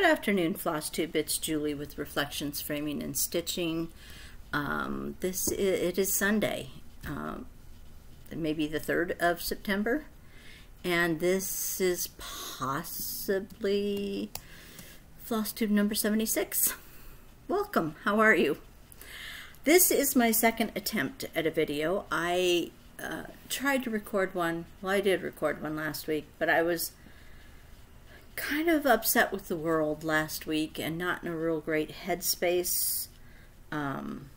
Good afternoon, Floss Tube. It's Julie with Reflections Framing and Stitching. It is Sunday, maybe the 3rd of September, and this is possibly Floss Tube number 76. Welcome. How are you? This is my second attempt at a video. I tried to record one. Well, I did record one last week, but I was kind of upset with the world last week and not in a real great headspace. I'm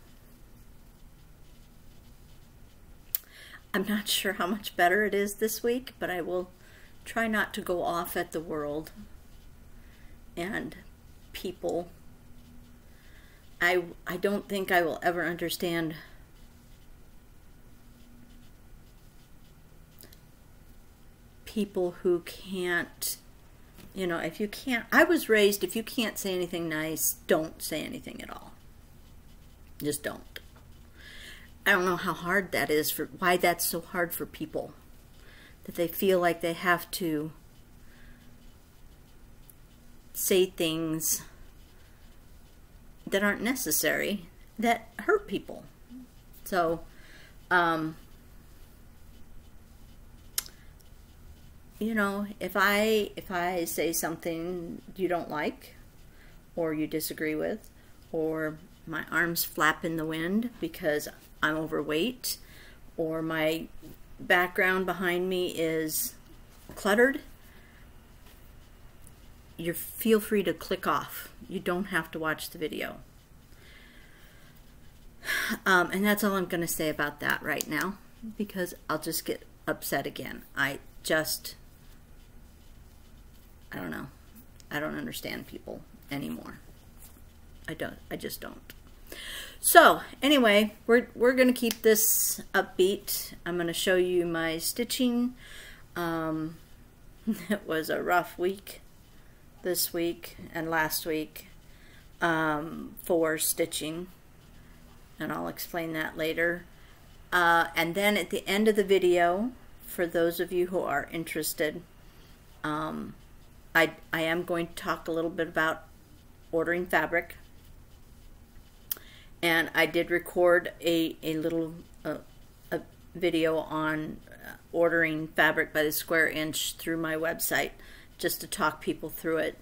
not sure how much better it is this week, but I will try not to go off at the world and people. I don't think I will ever understand people who can't, you know, if you can't, I was raised, if you can't say anything nice, don't say anything at all. Just don't. I don't know how hard that is, why that's so hard for people. That they feel like they have to say things that aren't necessary, that hurt people. So, you know, if I say something you don't like, or you disagree with, or my arms flap in the wind because I'm overweight, or my background behind me is cluttered, you feel free to click off. You don't have to watch the video. And that's all I'm going to say about that right now, because I'll just get upset again. I don't know. I don't understand people anymore. I just don't. So anyway, we're going to keep this upbeat. I'm going to show you my stitching. It was a rough week this week and last week for stitching, and I'll explain that later. And then at the end of the video, for those of you who are interested, I am going to talk a little bit about ordering fabric, and I did record a little a video on ordering fabric by the square inch through my website, just to talk people through it.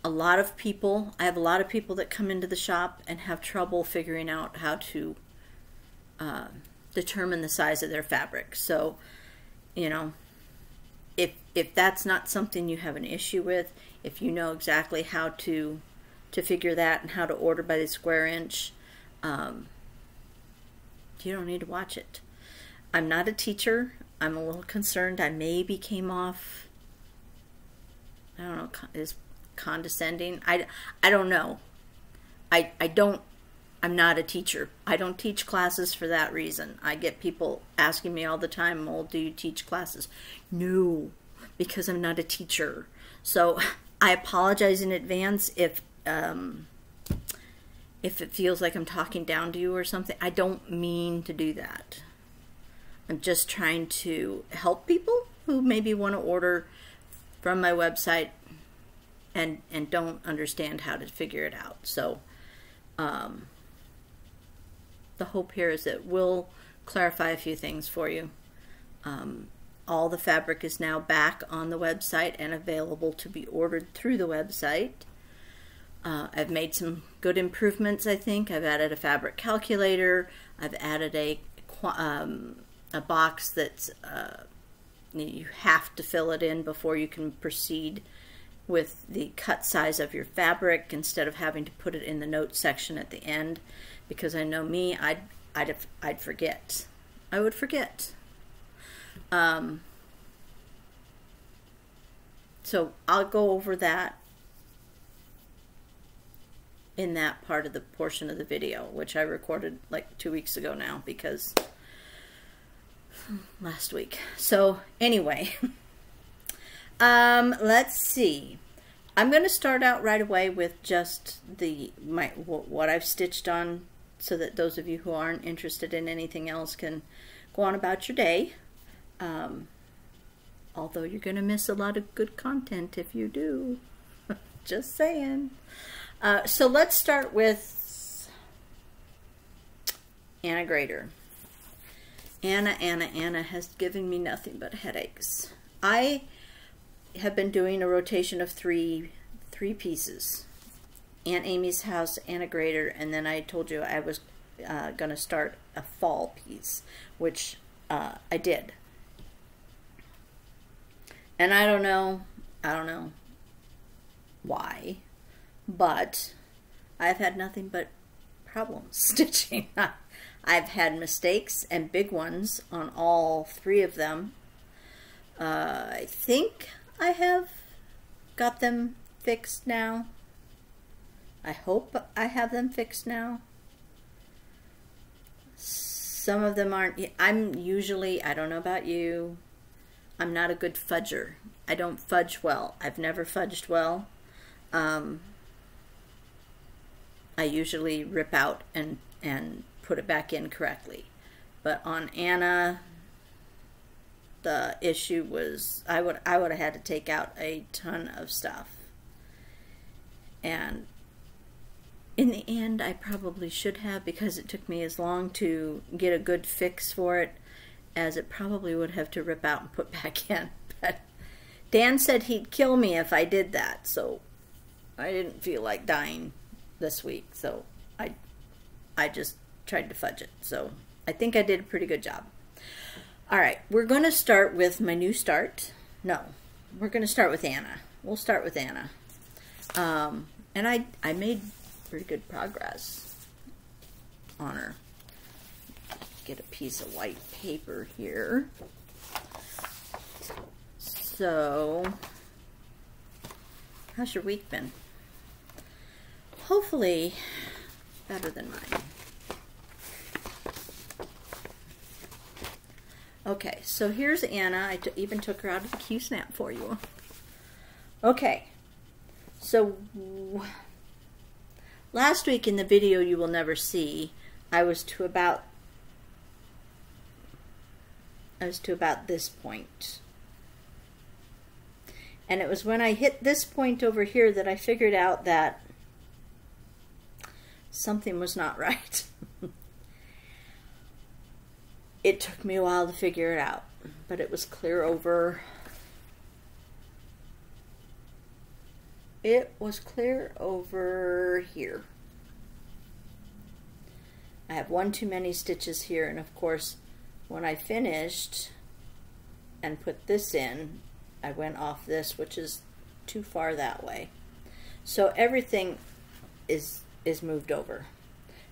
I have a lot of people that come into the shop and have trouble figuring out how to determine the size of their fabric. So, you know, if that's not something you have an issue with, if you know exactly how to figure that and how to order by the square inch, you don't need to watch it. I'm not a teacher. I'm a little concerned. I maybe came off, I don't know, is condescending. I don't know. I'm not a teacher. I don't teach classes for that reason. I get people asking me all the time, well, do you teach classes? No, because I'm not a teacher. So I apologize in advance if it feels like I'm talking down to you or something. I don't mean to do that. I'm just trying to help people who maybe want to order from my website and don't understand how to figure it out. So the hope here is that we'll clarify a few things for you. All the fabric is now back on the website and available to be ordered through the website. I've made some good improvements, I think. I've added a fabric calculator. I've added a box that's you have to fill it in before you can proceed with the cut size of your fabric, instead of having to put it in the notes section at the end, because I know me, I'd forget. I would forget. So I'll go over that in that part of the portion of the video, which I recorded like 2 weeks ago now, because last week. So anyway, let's see. I'm going to start out right away with just what I've stitched on, so that those of you who aren't interested in anything else can go on about your day. Although you're going to miss a lot of good content if you do. Just saying. So let's start with Anna Grader. Anna has given me nothing but headaches. I have been doing a rotation of three pieces. Aunt Amy's House, Anna Grader, and then I told you I was going to start a fall piece, which I did. And I don't know why, but I've had nothing but problems stitching. I've had mistakes and big ones on all three of them. I think I have got them fixed now. I hope I have them fixed now. Some of them aren't. I'm usually, I don't know about you, I'm not a good fudger. I don't fudge well. I've never fudged well. I usually rip out and put it back in correctly. But on Anna, the issue was I would have had to take out a ton of stuff. And in the end, I probably should have, because it took me as long to get a good fix for it as it probably would have to rip out and put back in. But Dan said he'd kill me if I did that, so I didn't feel like dying this week, so I just tried to fudge it. So I think I did a pretty good job. All right, we're going to start with my new start. No, we're going to start with Anna. We'll start with Anna. And I made pretty good progress on her. Get a piece of white paper here. So, how's your week been? Hopefully better than mine. Okay, so here's Anna. I even took her out of the Q-snap for you. Okay, so last week in the video you will never see, I was to about this point. And it was when I hit this point over here that I figured out that something was not right. It took me a while to figure it out, but it was clear over. It was clear over here. I have one too many stitches here, and of course, when I finished and put this in, I went off this, which is too far that way. So everything is moved over.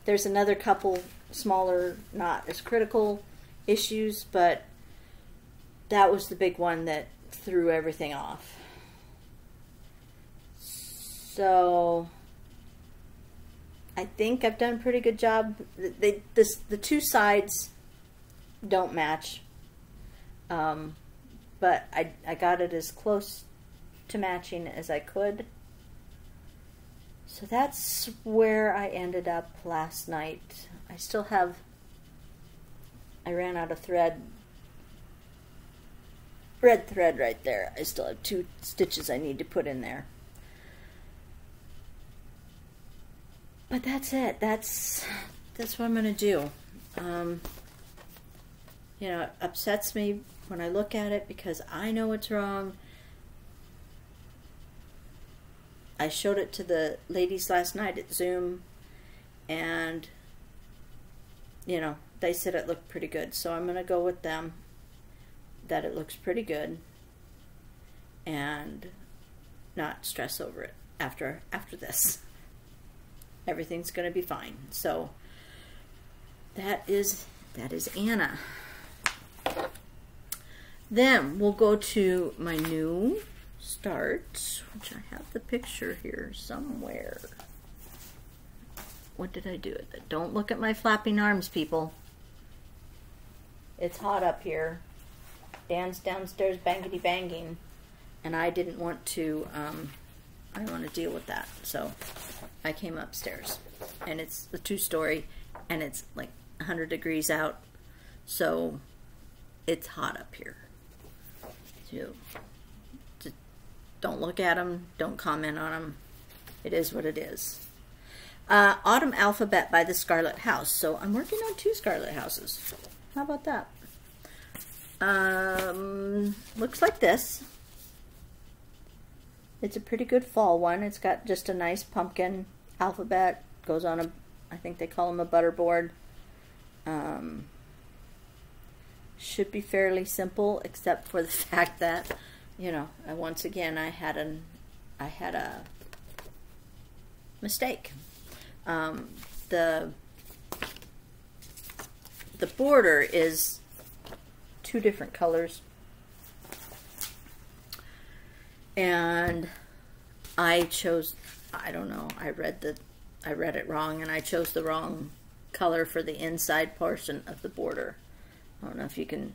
There's another couple smaller, not as critical issues, but that was the big one that threw everything off. So I think I've done a pretty good job. The two sides don't match, but I got it as close to matching as I could. So that's where I ended up last night. I ran out of thread. Red thread right there. I still have 2 stitches I need to put in there. But that's it. That's what I'm going to do. You know, it upsets me when I look at it because I know it's wrong. I showed it to the ladies last night at Zoom, and you know, they said it looked pretty good, so I'm going to go with them that it looks pretty good and not stress over it after this. Everything's going to be fine. So that is Anna. Then we'll go to my new start, which I have the picture here somewhere. What did I do with it? Don't look at my flapping arms, people. It's hot up here. Dan's downstairs bangity banging, and I didn't want to deal with that, so I came upstairs. And it's a 2-story, and it's like 100 degrees out, so it's hot up here. So just don't look at them, don't comment on them. it is what it is. Autumn Alphabet by the Scarlet House. So I'm working on 2 Scarlet Houses. How about that? Looks like this. It's a pretty good fall one. It's got just a nice pumpkin alphabet. Goes on a, I think they call them a butterboard. Should be fairly simple, except for the fact that, you know, once again I had a mistake. The border is 2 different colors, and I chose, I don't know, I read it wrong, and I chose the wrong color for the inside portion of the border. I don't know if you can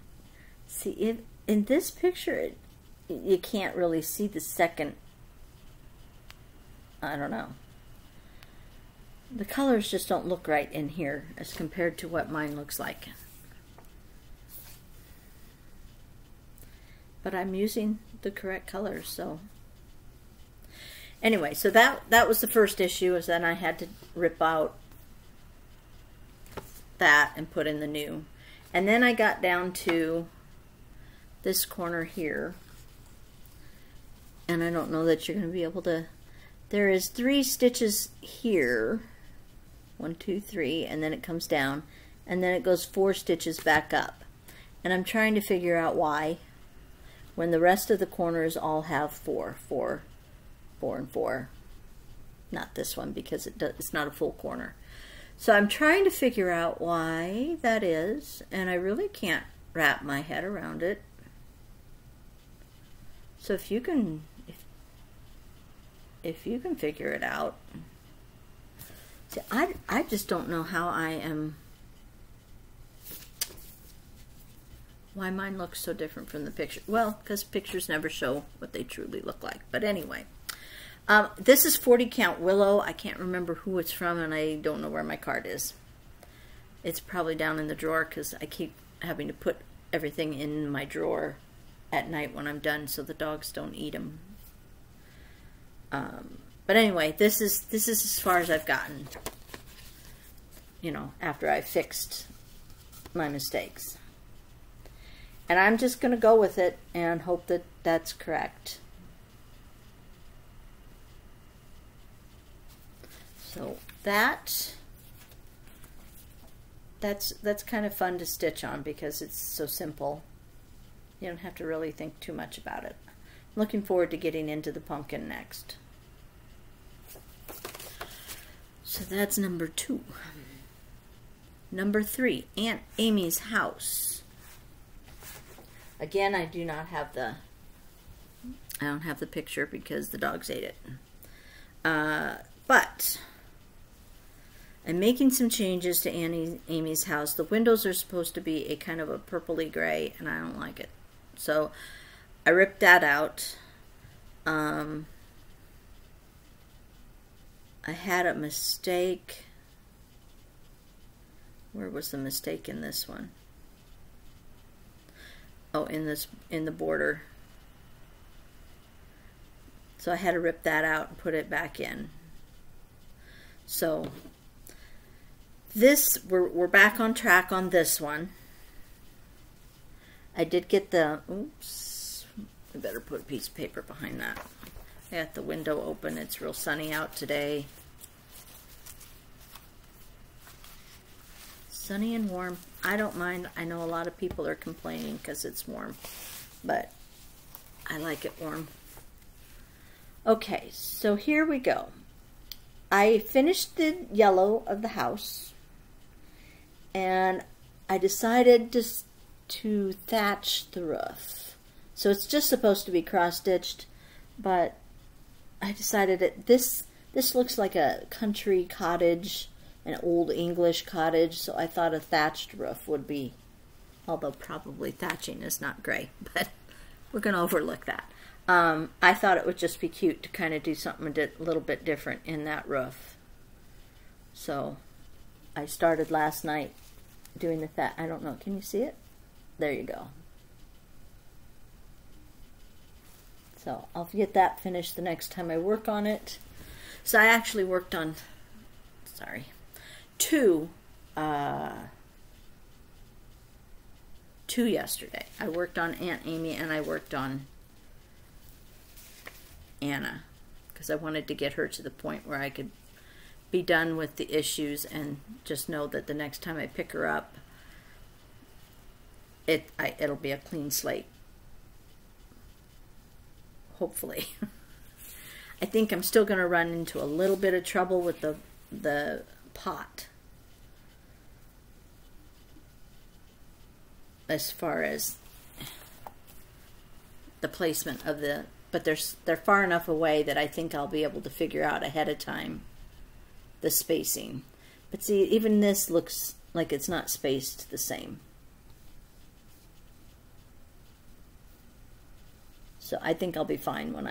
see it in this picture. You can't really see the second, I don't know. The colors just don't look right in here as compared to what mine looks like. But I'm using the correct colors, so. Anyway, so that was the first issue, is then I had to rip out that and put in the new. And then I got down to this corner here. And I don't know that you're going to be able to. There is 3 stitches here. 1, 2, 3, and then it comes down, and then it goes 4 stitches back up. And I'm trying to figure out why, when the rest of the corners all have 4, 4, 4, and 4. Not this one, because it's not a full corner. So I'm trying to figure out why that is, and I really can't wrap my head around it. So if you can, if you can figure it out. See, I just don't know how why mine looks so different from the picture. Well, because pictures never show what they truly look like. But anyway, this is 40 count Willow. I can't remember who it's from, and I don't know where my card is. It's probably down in the drawer, because I keep having to put everything in my drawer at night when I'm done so the dogs don't eat them. But anyway, this is as far as I've gotten, you know, after I fixed my mistakes. And I'm just going to go with it and hope that that's correct. So that's kind of fun to stitch on, because it's so simple. You don't have to really think too much about it. I'm looking forward to getting into the pumpkin next. So that's number 2. Number 3, Aunt Amy's House. Again, I don't have the picture because the dogs ate it. But I'm making some changes to Aunt Amy's house. The windows are supposed to be a kind of a purpley gray, and I don't like it. So I ripped that out. I had a mistake. Where was the mistake in this one? Oh, in the border. So I had to rip that out and put it back in. So this, we're back on track on this one. I did get the, oops, I better put a piece of paper behind that. I got the window open. It's real sunny out today. Sunny and warm. I don't mind. I know a lot of people are complaining because it's warm, but I like it warm. Okay, so here we go. I finished the yellow of the house, and I decided just to thatch the roof. So it's just supposed to be cross-stitched, but I decided that this looks like a country cottage, an old English cottage, so I thought a thatched roof would be, although probably thatching is not great, but we're going to overlook that. I thought it would just be cute to kind of do something a little bit different in that roof. So I started last night doing the thatch. I don't know, can you see it? There you go. So I'll get that finished the next time I work on it. So I actually worked on, sorry, two yesterday. I worked on Aunt Amy and I worked on Anna, because I wanted to get her to the point where I could be done with the issues and just know that the next time I pick her up, it'll be a clean slate. Hopefully. I think I'm still going to run into a little bit of trouble with the pot, as far as the placement of the, but they're far enough away that I think I'll be able to figure out ahead of time the spacing. But see, even this looks like it's not spaced the same. So I think I'll be fine when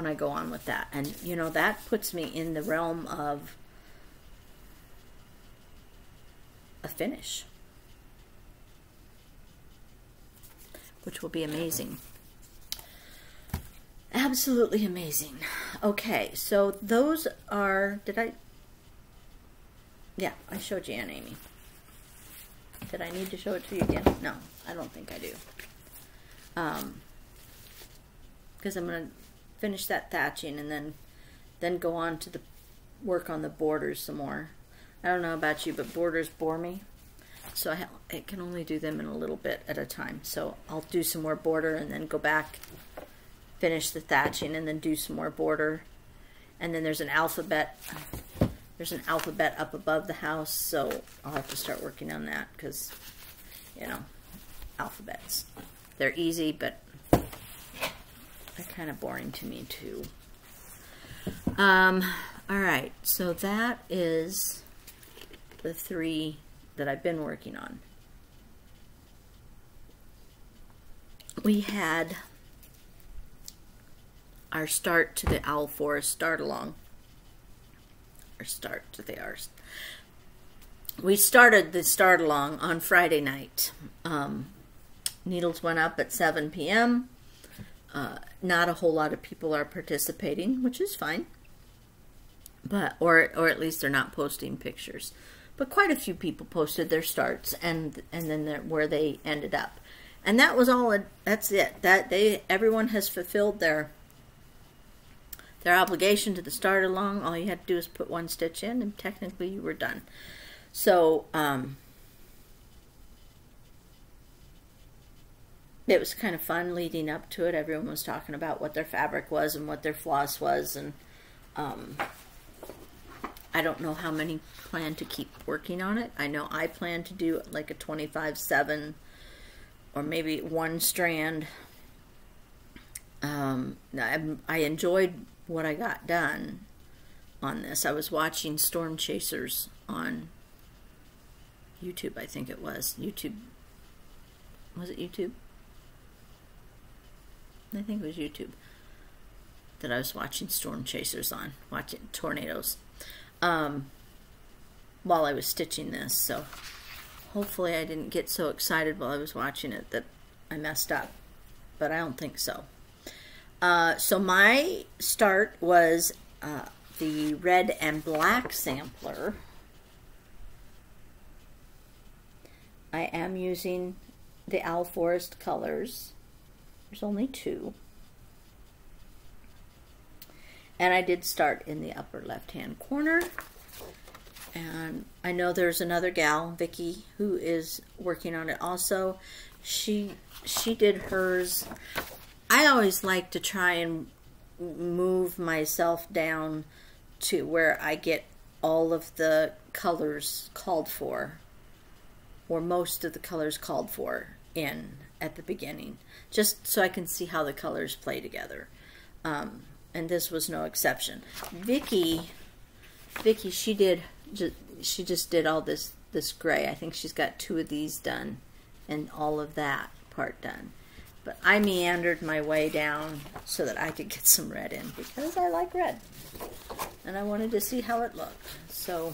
I go on with that. And you know, that puts me in the realm of a finish, which will be amazing. Absolutely amazing. Okay, so those are, yeah, I showed you Aunt Amy. Did I need to show it to you again? No, I don't think I do. Because I'm going to finish that thatching and then go on to the work on the borders some more. I don't know about you, but borders bore me. So I can only do them in a little bit at a time. So I'll do some more border and then go back, finish the thatching, and then do some more border. And then there's an alphabet. There's an alphabet up above the house, so I'll have to start working on that because, you know, alphabets. They're easy, but they're kind of boring to me too. All right, so that is the 3 that I've been working on. We had our start to the Owl Forest start along. Or start to the ours. We started the start along on Friday night. Needles went up at 7 p.m. Not a whole lot of people are participating, which is fine. But or at least they're not posting pictures. But quite a few people posted their starts and then where they ended up. And that was all. That's it. Everyone has fulfilled their obligation to the start along. All you had to do is put 1 stitch in, and technically you were done. So it was kind of fun leading up to it. Everyone was talking about what their fabric was and what their floss was, and I don't know how many plan to keep working on it. I know I plan to do like a 25/7 or maybe 1 strand. I enjoyed what I got done on this. I was watching Storm Chasers on YouTube, I think it was. YouTube. Was it YouTube? I think it was YouTube that I was watching Storm Chasers on, watching tornadoes, while I was stitching this. So hopefully I didn't get so excited while I was watching it that I messed up, but I don't think so. So my start was the red and black sampler. I am using the Owl Forest colors. There's only 2. And I did start in the upper left-hand corner. And I know there's another gal, Vicky, who is working on it also. She did hers. I always like to try and move myself down to where I get all of the colors called for, or most of the colors called for in at the beginning, just so I can see how the colors play together. And this was no exception. Vicky, she just did all this gray. I think she's got 2 of these done and all of that part done. But I meandered my way down so that I could get some red in because I like red. And I wanted to see how it looked. So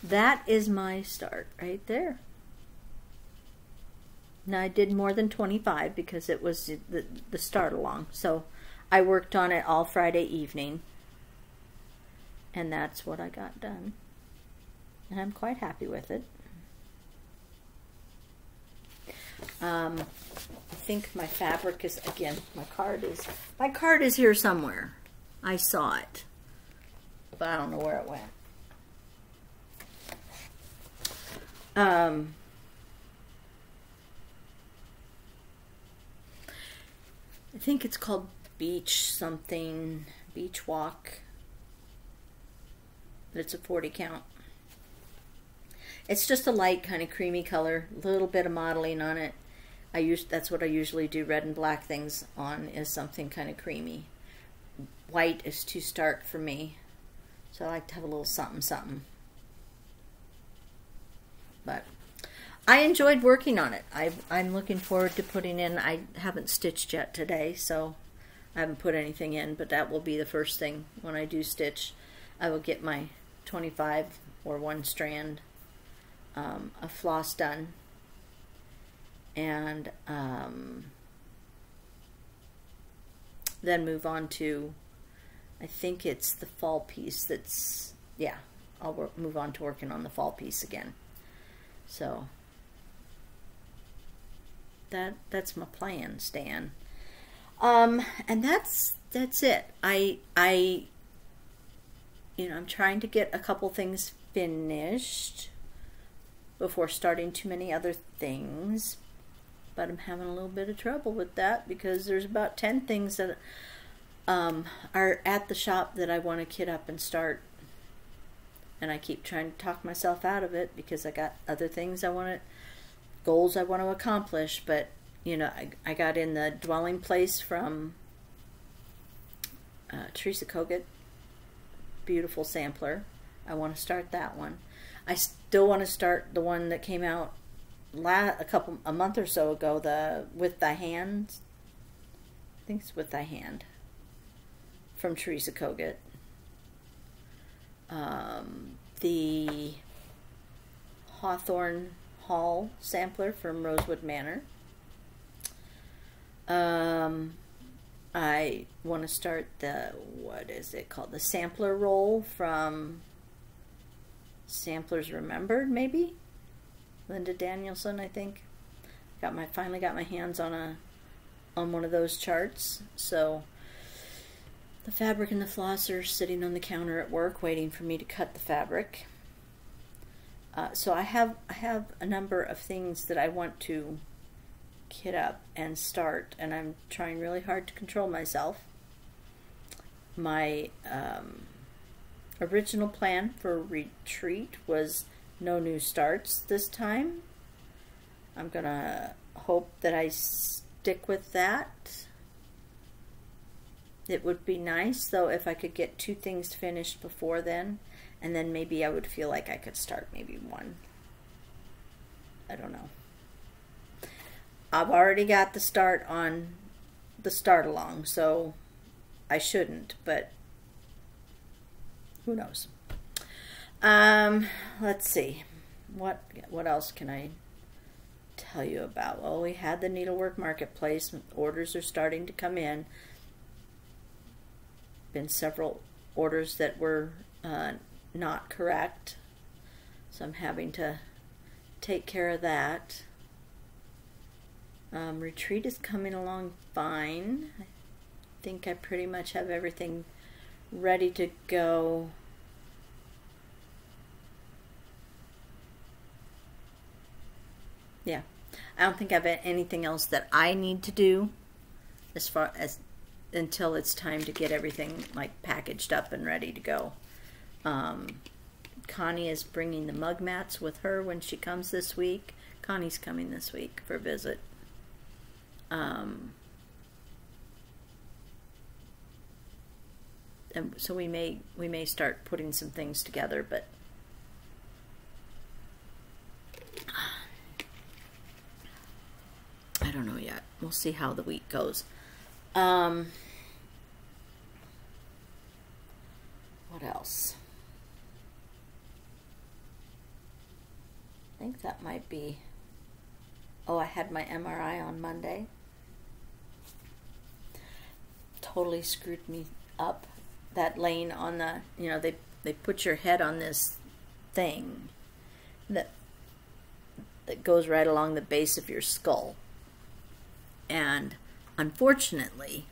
that is my start right there. Now I did more than 25 because it was the start along. So I worked on it all Friday evening. And that's what I got done. And I'm quite happy with it. I think my fabric is, again, my card is here somewhere. I saw it, but I don't know where it went. I think it's called Beach something, Beach Walk. But it's a 40 count. It's just a light kind of creamy color, a little bit of modeling on it. That's what I usually do red and black things on, is something kind of creamy. White is too stark for me, so I like to have a little something something. But I enjoyed working on it. I'm looking forward to putting in, I haven't stitched yet today, so I haven't put anything in, but that will be the first thing when I do stitch. I will get my 25 or 1 strand of floss done, and then move on to, I think it's the fall piece that's, yeah, I'll move on to working on the fall piece again. So that's my plan, Stan. And that's it. You know, I'm trying to get a couple things finished before starting too many other things, but I'm having a little bit of trouble with that because there's about 10 things that are at the shop that I want to kit up and start, and I keep trying to talk myself out of it because I got other things goals I want to accomplish. But you know, I got in the dwelling place from Teresa Kogut, beautiful sampler. I want to start that one. I still want to start the one that came out a month or so ago, the With Thy Hand. I think it's With Thy Hand from Teresa Kogut. The Hawthorne Hall sampler from Rosewood Manor. I want to start the, what is it called? The sampler roll from Samplers Remembered, maybe? Linda Danielson, I think. Finally got my hands on one of those charts. So the fabric and the floss are sitting on the counter at work waiting for me to cut the fabric. So I have a number of things that I want to kit up and start, and I'm trying really hard to control myself. My original plan for retreat was no new starts this time. I'm gonna hope that I stick with that. It would be nice though if I could get 2 things finished before then, and then maybe I would feel like I could start maybe 1. I don't know. I've already got the start on the start along, so I shouldn't, but who knows. Let's see. What else can I tell you about? Well, we had the needlework marketplace. Orders are starting to come in. Been several orders that were not correct, so I'm having to take care of that. Retreat is coming along fine. I think I pretty much have everything ready to go. Yeah, I don't think I have anything else that I need to do as far as until it's time to get everything like packaged up and ready to go. Connie is bringing the mug mats with her when she comes this week. Connie's coming this week for a visit. And so we may start putting some things together, but I don't know yet. We'll see how the week goes. What else? I think that might be. Oh, I had my MRI on Monday. Totally screwed me up. That laying on the, you know, they they put your head on this thing that goes right along the base of your skull. And unfortunately,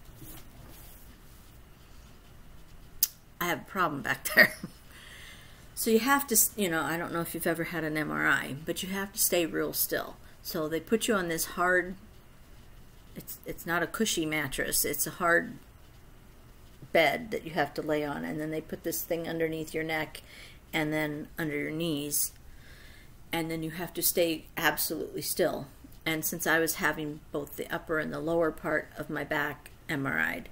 I have a problem back there. So you have to, you know, I don't know if you've ever had an MRI, but you have to stay real still. So they put you on this hard, it's not a cushy mattress, it's a hard bed that you have to lay on, and then they put this thing underneath your neck and then under your knees, and then you have to stay absolutely still. And since I was having both the upper and the lower part of my back MRI'd,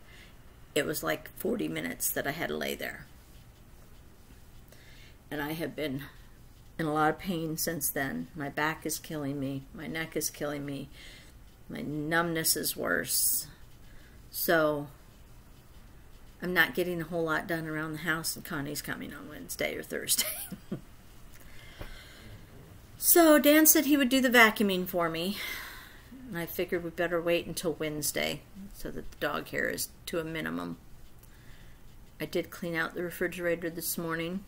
it was like 40 minutes that I had to lay there. And I have been in a lot of pain since then. My back is killing me. My neck is killing me. My numbness is worse. So I'm not getting a whole lot done around the house, and Connie's coming on Wednesday or Thursday. So Dan said he would do the vacuuming for me. And I figured we better wait until Wednesday so that the dog hair is to a minimum. I did clean out the refrigerator this morning.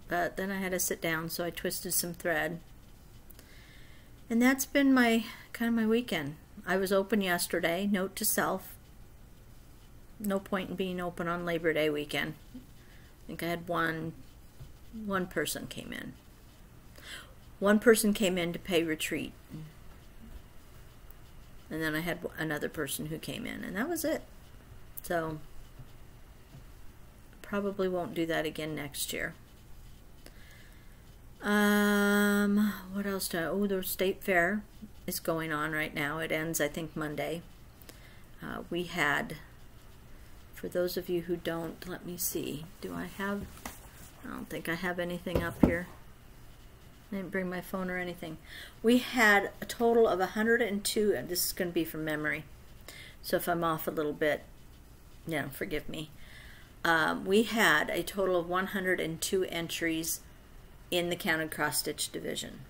But then I had to sit down, so I twisted some thread. And that's been my my weekend. I was open yesterday. Note to self: no point in being open on Labor Day weekend. I think I had one person came in. One person came in to pay retreat. And then I had another person who came in, and that was it. So probably won't do that again next year. What else do I... Oh, the state fair is going on right now. It ends, I think, Monday. We had, for those of you who don't, let me see. Do I have... I don't think I have anything up here. I didn't bring my phone or anything. We had a total of 102, and this is going to be from memory. So if I'm off a little bit, yeah, forgive me. We had a total of 102 entries in the counted cross-stitch division.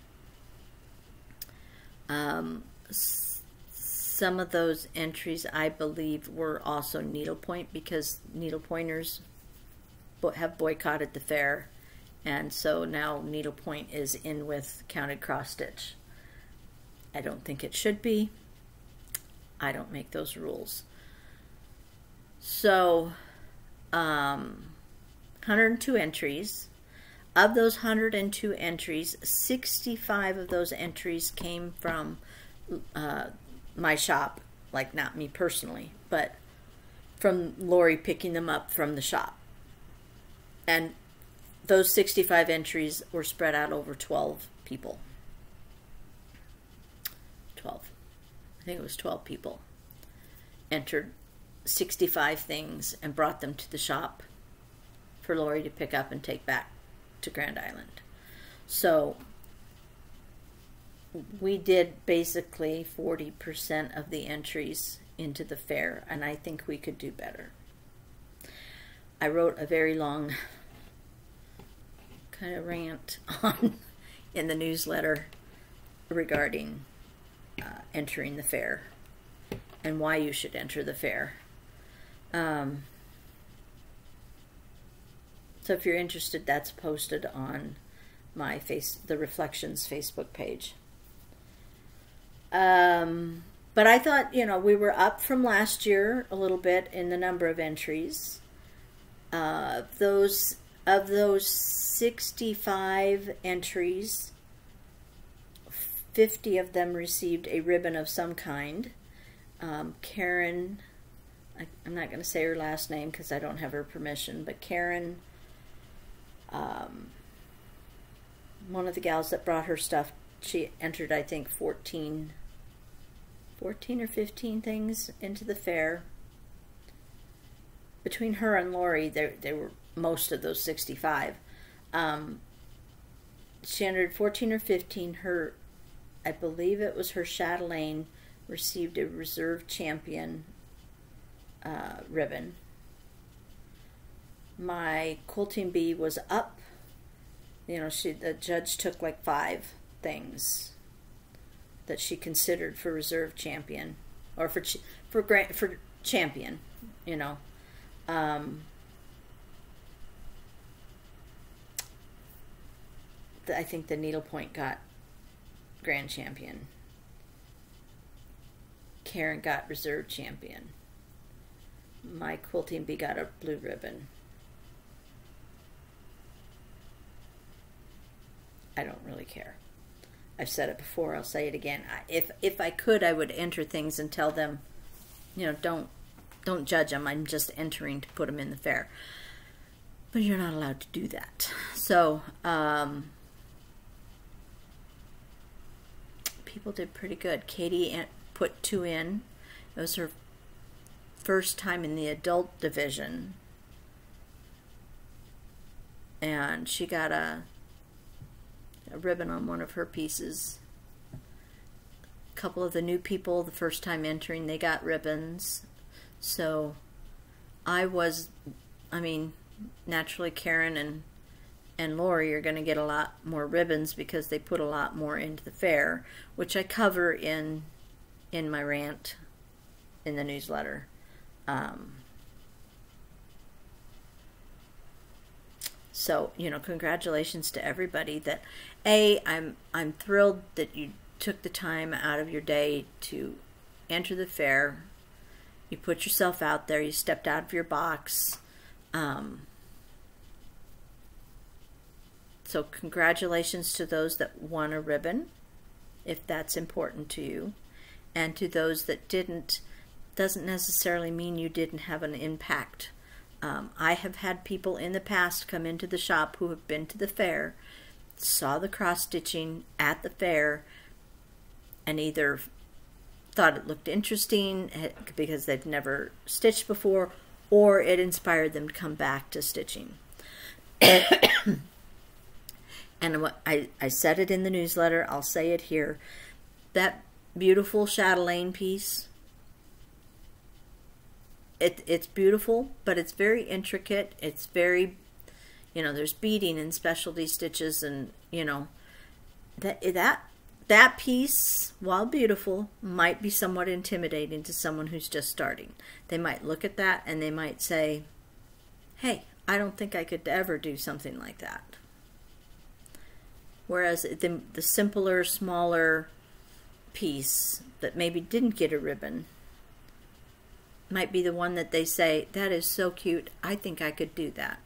Some of those entries, I believe, were also needlepoint, because needlepointers have boycotted the fair, and so now needlepoint is in with counted cross-stitch. I don't think it should be. I don't make those rules. So 102 entries. Of those 102 entries, 65 of those entries came from my shop, like not me personally, but from Lori picking them up from the shop. And those 65 entries were spread out over 12 people. 12. I think it was 12 people entered 65 things and brought them to the shop for Lori to pick up and take back to Grand Island. So we did basically 40% of the entries into the fair, and I think we could do better. I wrote a very long kind of rant in the newsletter regarding entering the fair and why you should enter the fair. So if you're interested, that's posted on my the Reflections Facebook page. But I thought, you know, we were up from last year a little bit in the number of entries. Of those 65 entries, 50 of them received a ribbon of some kind. Karen, I'm not going to say her last name because I don't have her permission, but Karen, one of the gals that brought her stuff, she entered, I think, 14 or 15 things into the fair. Between her and Lori, they were most of those 65. She entered 14 or 15. Her, I believe it was her chatelaine, received a reserve champion ribbon. My quilting bee was up. You know, the judge took like 5 things that she considered for reserve champion, or for champion, you know. I think the needlepoint got grand champion. Karen got reserve champion. My quilting bee got a blue ribbon. I don't really care. I've said it before, I'll say it again. If I could, I would enter things and tell them, you know, don't judge them. I'm just entering to put them in the fair. But you're not allowed to do that. So, people did pretty good. Katie put 2 in. It was her first time in the adult division. And she got a ribbon on one of her pieces. A couple of the new people, the first time entering, they got ribbons. So I mean, naturally Karen and Lori are going to get a lot more ribbons because they put a lot more into the fair, which I cover in my rant in the newsletter. So, you know, congratulations to everybody. That I'm thrilled that you took the time out of your day to enter the fair. You put yourself out there. You stepped out of your box. So congratulations to those that won a ribbon, if that's important to you. And to those that didn't, doesn't necessarily mean you didn't have an impact. I have had people in the past come into the shop who have been to the fair, saw the cross-stitching at the fair, and either thought it looked interesting because they've never stitched before, or it inspired them to come back to stitching. And what I said it in the newsletter, I'll say it here. That beautiful chatelaine piece, it's beautiful, but it's very intricate. It's very, you know, there's beading and specialty stitches, and you know, that piece, while beautiful, might be somewhat intimidating to someone who's just starting. They might look at that and they might say, hey, I don't think I could ever do something like that. Whereas the simpler, smaller piece that maybe didn't get a ribbon might be the one that they say, that is so cute, I think I could do that.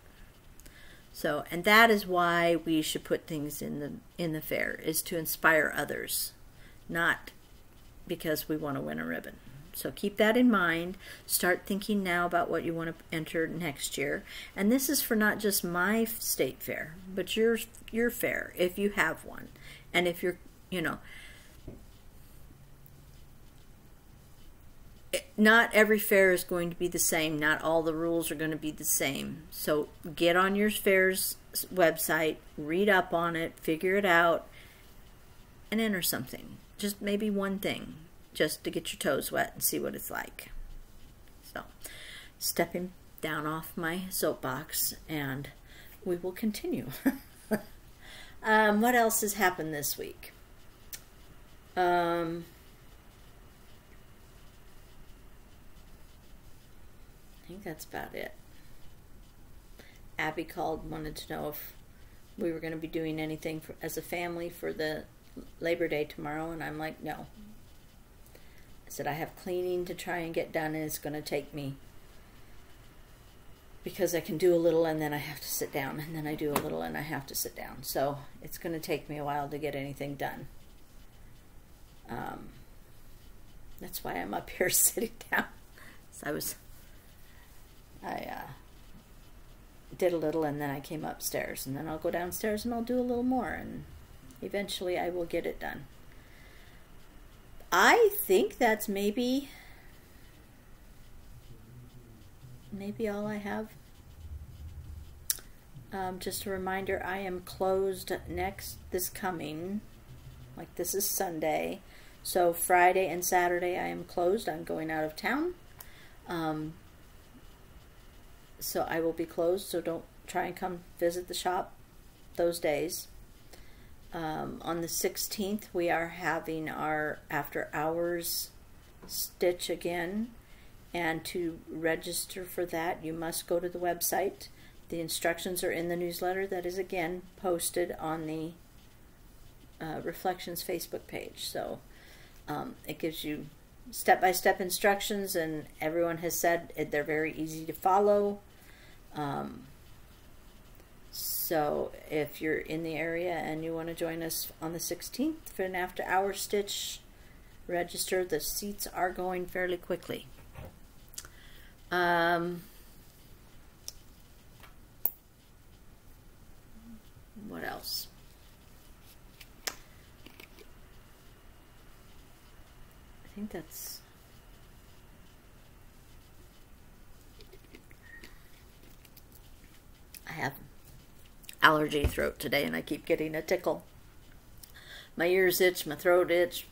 So, and that is why we should put things in the fair, is to inspire others, not because we want to win a ribbon. So keep that in mind. Start thinking now about what you want to enter next year. And this is for not just my state fair, but your fair, if you have one. And if you're, you know, not every fair is going to be the same. Not all the rules are going to be the same. So get on your fair's website, read up on it, figure it out, and enter something. Just maybe one thing, just to get your toes wet and see what it's like. So, stepping down off my soapbox, and we will continue. What else has happened this week? I think that's about it. Abby called, wanted to know if we were going to be doing anything as a family for the Labor Day tomorrow, and I'm like, no. I said I have cleaning to try and get done, and it's going to take me, because I can do a little and then I have to sit down, and then I do a little and I have to sit down. So it's going to take me a while to get anything done. That's why I'm up here sitting down. So I did a little and then I came upstairs, and then I'll go downstairs and I'll do a little more, and eventually I will get it done. I think that's maybe all I have. Just a reminder, I am closed this is Sunday. So Friday and Saturday I am closed. I'm going out of town. So I will be closed, so don't try and come visit the shop those days. On the 16th, we are having our after hours stitch again, And to register for that, you must go to the website. The instructions are in the newsletter that is, again, posted on the Reflections Facebook page. So it gives you step-by-step instructions, and everyone has said they're very easy to follow. So if you're in the area and you want to join us on the 16th for an after-hour stitch, register. The seats are going fairly quickly. What else? I think that's... I have allergy throat today and I keep getting a tickle. My ears itch, my throat itch,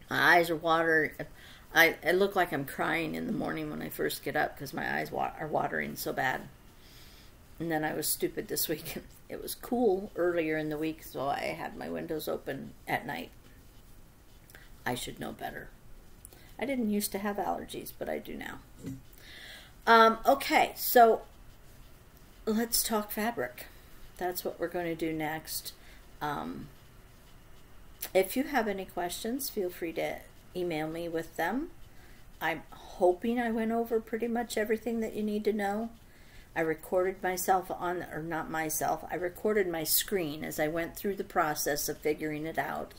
my eyes are watering. I look like I'm crying in the morning when I first get up because my eyes are watering so bad. And then I was stupid this week. It was cool earlier in the week, so I had my windows open at night. I should know better. I didn't used to have allergies, but I do now. Okay, so let's talk fabric. That's what we're going to do next. If you have any questions, feel free to email me with them. I'm hoping I went over pretty much everything that you need to know. I recorded myself on, or not myself, I recorded my screen as I went through the process of figuring it out.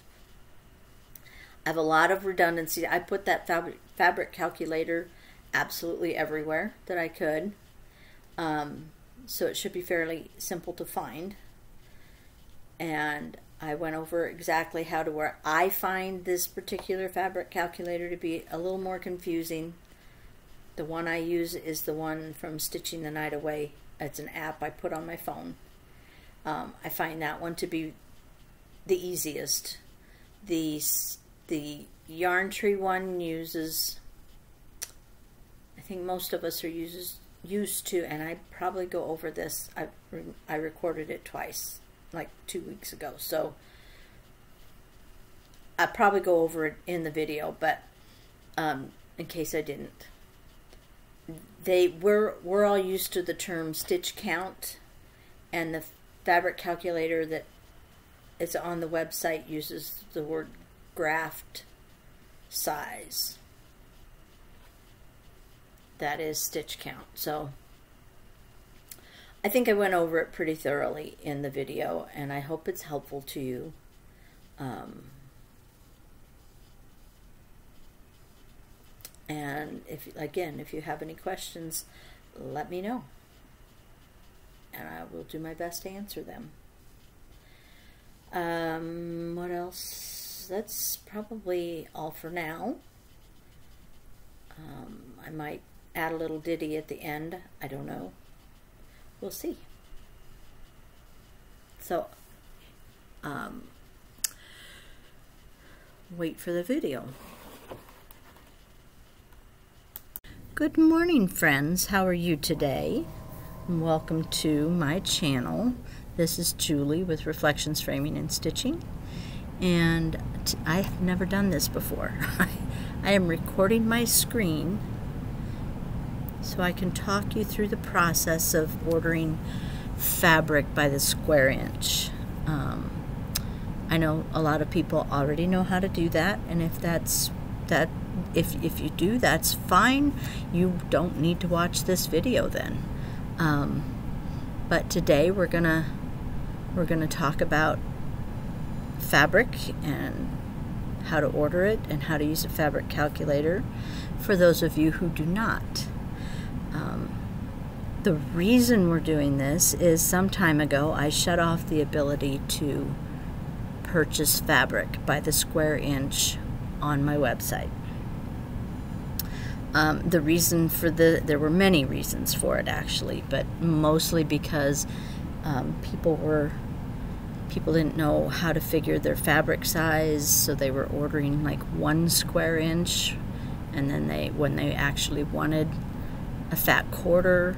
I have a lot of redundancy. I put that fabric calculator absolutely everywhere that I could. So it should be fairly simple to find. And I went over exactly how to where I find this particular fabric calculator to be a little more confusing. The one I use is the one from Stitching the Night Away. It's an app I put on my phone. I find that one to be the easiest. The Yarn Tree one uses, I think most of us are used to, and I probably go over this. I recorded it twice, like 2 weeks ago, so I probably go over it in the video, but in case I didn't. We're all used to the term stitch count, and the fabric calculator that is on the website uses the word graft size. That is stitch count. So I think I went over it pretty thoroughly in the video, and I hope it's helpful to you. And if you have any questions, let me know, and I will do my best to answer them. What else? That's probably all for now. I might add a little ditty at the end. I don't know. We'll see. So, wait for the video. Good morning, friends. How are you today? Welcome to my channel. This is Julie with Reflections Framing and Stitching, and I've never done this before. I am recording my screen so I can talk you through the process of ordering fabric by the square inch. I know a lot of people already know how to do that, and if you do, that's fine. You don't need to watch this video then. But today we're gonna talk about fabric and how to order it and how to use a fabric calculator for those of you who do not. The reason we're doing this is some time ago I shut off the ability to purchase fabric by the square inch on my website. The reason for there were many reasons for it actually, but mostly because people didn't know how to figure their fabric size, so they were ordering like 1 square inch, and then when they actually wanted a fat quarter,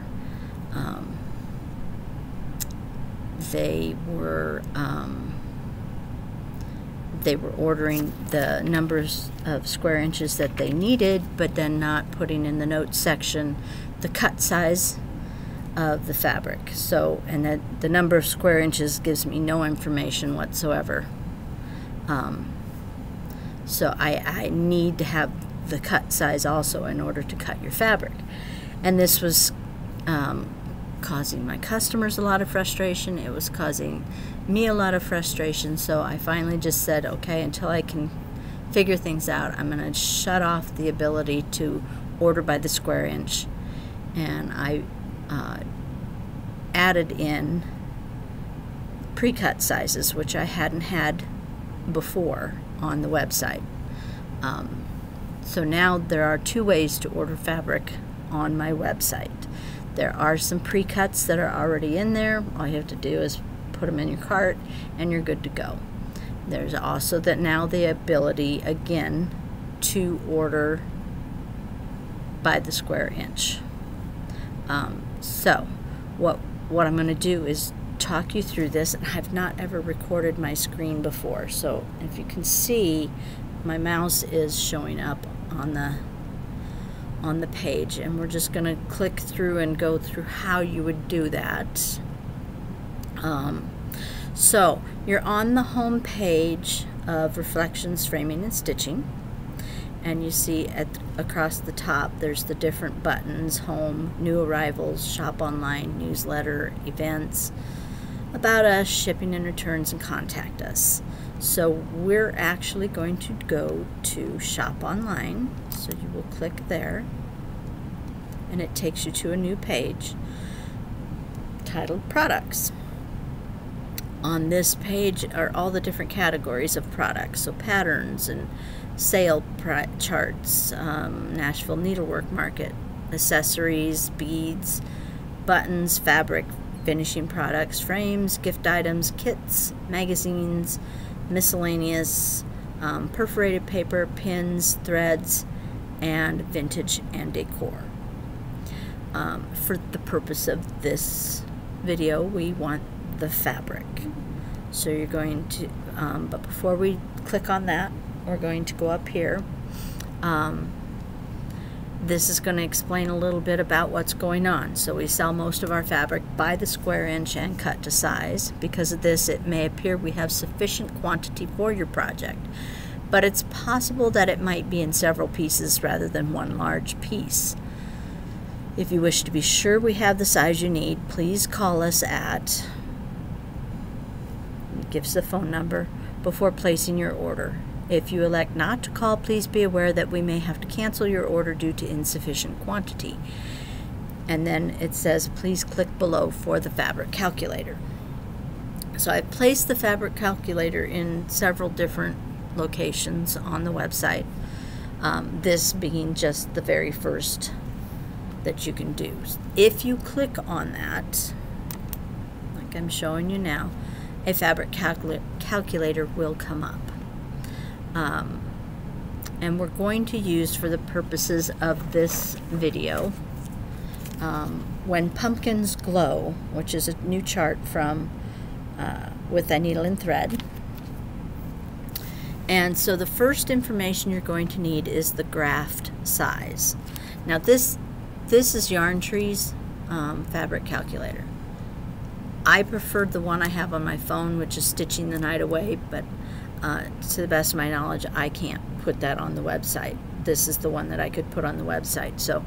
they were ordering the numbers of square inches that they needed, but then not putting in the notes section the cut size of the fabric. So, and that the number of square inches gives me no information whatsoever. So I need to have the cut size also in order to cut your fabric. And this was causing my customers a lot of frustration. It was causing me a lot of frustration. So I finally just said, okay, until I can figure things out, I'm going to shut off the ability to order by the square inch. And I added in pre-cut sizes, which I hadn't had before on the website. So now there are 2 ways to order fabric on my website. There are some pre-cuts that are already in there. All you have to do is put them in your cart and you're good to go. There's also now the ability again to order by the square inch. So what I'm going to do is talk you through this. I've not ever recorded my screen before, so if you can see, my mouse is showing up on the page, and we're just going to click through and go through how you would do that. So you're on the home page of Reflections Framing and Stitching, and you see across the top there's the different buttons: home, new arrivals, shop online, newsletter, events, about us, shipping and returns, and contact us. So we're actually going to go to shop online, so you will click there and it takes you to a new page titled products. On this page are all the different categories of products, so patterns and sale charts, Nashville Needlework Market, accessories, beads, buttons, fabric, finishing products, frames, gift items, kits, magazines, miscellaneous, perforated paper, pins, threads, and vintage and decor. For the purpose of this video, we want the fabric. So you're going to, but before we click on that, we're going to go up here. This is going to explain a little bit about what's going on. So we sell most of our fabric by the square inch and cut to size. Because of this, it may appear we have sufficient quantity for your project, but it's possible that it might be in several pieces rather than one large piece. If you wish to be sure we have the size you need, please call us at, it gives the phone number, before placing your order. If you elect not to call, please be aware that we may have to cancel your order due to insufficient quantity. And then it says, please click below for the fabric calculator. So I've placed the fabric calculator in several different locations on the website, this being just the very first that you can do. If you click on that, like I'm showing you now, a fabric calculator will come up. And we're going to use, for the purposes of this video, When Pumpkins Glow, which is a new chart from With a Needle and Thread. And so the first information you're going to need is the graft size. Now this is Yarn Tree's fabric calculator. I prefer the one I have on my phone, which is Stitching the Night Away, but to the best of my knowledge, I can't put that on the website. This is the one that I could put on the website. So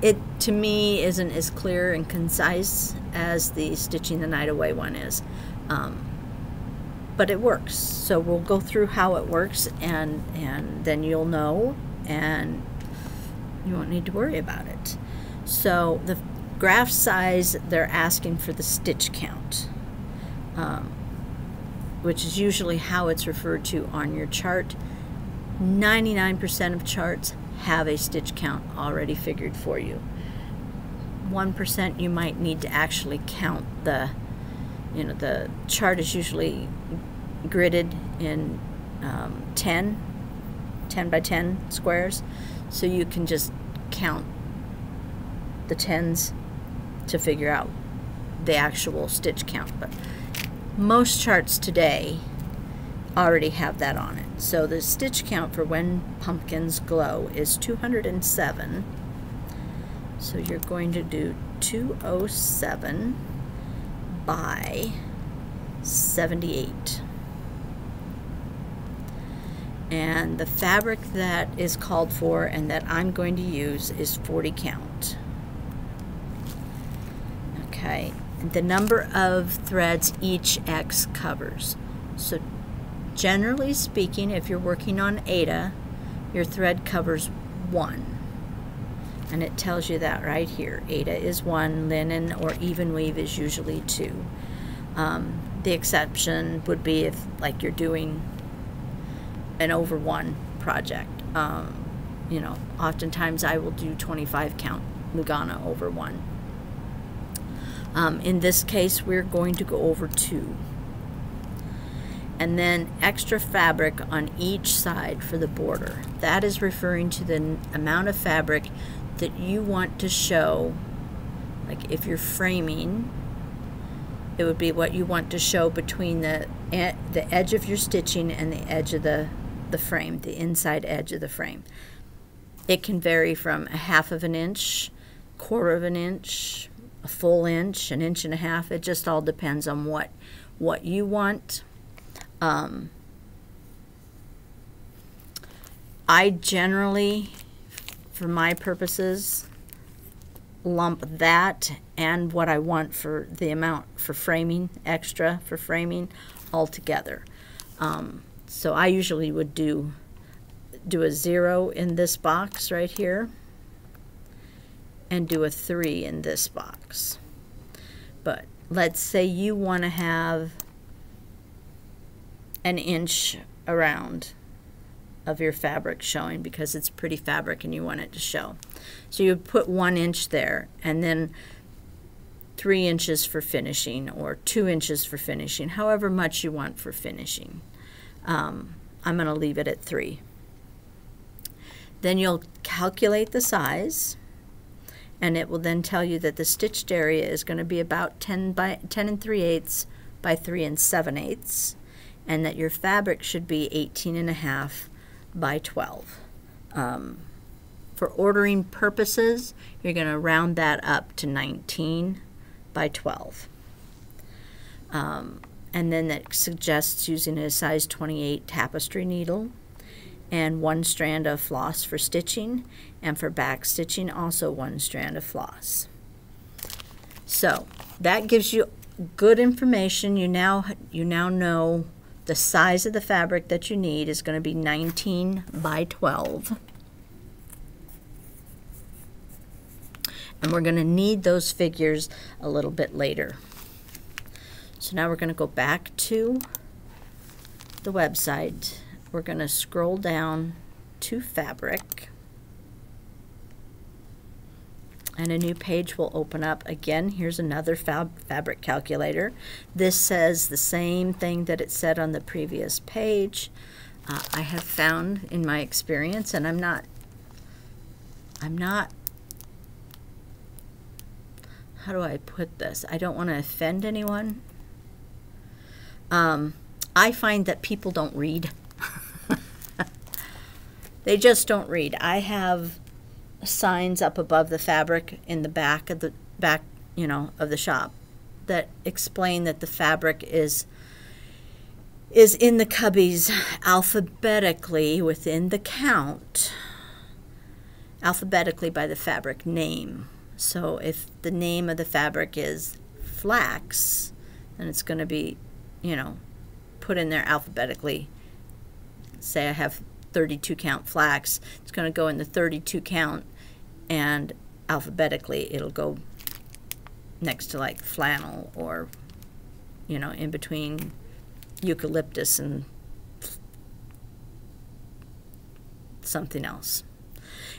it, to me, isn't as clear and concise as the Stitching the Night Away one is. But it works. So we'll go through how it works, and then you'll know, and you won't need to worry about it. So the graft size, they're asking for the stitch count, which is usually how it's referred to on your chart. 99% of charts have a stitch count already figured for you. 1% you might need to actually count the, the chart is usually gridded in 10 by 10 squares, so you can just count the tens to figure out the actual stitch count. But most charts today already have that on it. So the stitch count for When Pumpkins Glow is 207. So you're going to do 207 by 78. And the fabric that is called for and that I'm going to use is 40 count. Okay, and the number of threads each X covers. So generally speaking, if you're working on Aida, your thread covers 1. And it tells you that right here. Aida is 1, linen or even weave is usually 2. The exception would be if, like, you're doing an over 1 project. You know, oftentimes I will do 25 count Lugana over 1. In this case, we're going to go over 2. And then extra fabric on each side for the border. That is referring to the amount of fabric that you want to show. Like if you're framing, it would be what you want to show between the edge of your stitching and the edge of the frame, the inside edge of the frame. It can vary from 1/2 of an inch, 1/4 of an inch, a full inch, 1.5 inches. It just all depends on what you want. I generally, for my purposes, lump that and what I want for the amount for framing, extra for framing, all together. So I usually would do a 0 in this box right here and do a 3 in this box. But let's say you want to have 1 inch around of your fabric showing because it's pretty fabric and you want it to show. So you put 1 inch there and then 3 inches for finishing or 2 inches for finishing, however much you want for finishing. I'm going to leave it at 3. Then you'll calculate the size, and it will then tell you that the stitched area is going to be about 10 3/8 by 3 7/8, and that your fabric should be 18.5 by 12. For ordering purposes, you're going to round that up to 19 by 12. And then that suggests using a size 28 tapestry needle and 1 strand of floss for stitching, and for back stitching also 1 strand of floss. So that gives you good information. You now know the size of the fabric that you need is going to be 19 by 12. And we're going to need those figures a little bit later. So now we're going to go back to the website. We're going to scroll down to fabric, and a new page will open up. Again, here's another fabric calculator. This says the same thing that it said on the previous page. I have found in my experience, and I'm not, how do I put this? I don't want to offend anyone. I find that people don't read. They just don't read. I have signs up above the fabric in the back of the of the shop that explain that the fabric is in the cubbies alphabetically within the count, alphabetically by the fabric name. So if the name of the fabric is flax, then it's going to be, put in there alphabetically. Say I have 32 count flax, it's going to go in the 32 count, and alphabetically it'll go next to like flannel, or in between eucalyptus and something else.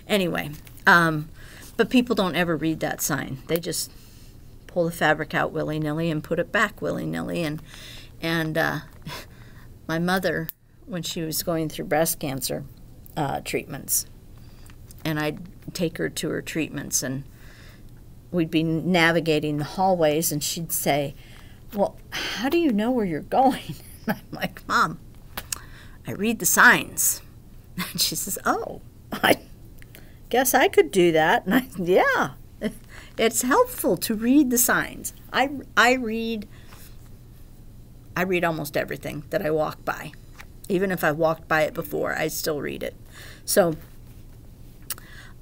Anyway, but people don't ever read that sign. They just pull the fabric out willy-nilly and put it back willy-nilly. And my mother, when she was going through breast cancer treatments, and I'd take her to her treatments, and we'd be navigating the hallways, and she'd say, "Well, how do you know where you're going?" And I'm like, "Mom, I read the signs. And she says, oh, I guess I could do that. And yeah, it's helpful to read the signs. I read almost everything that I walk by. Even if I walked by it before, I still read it. So,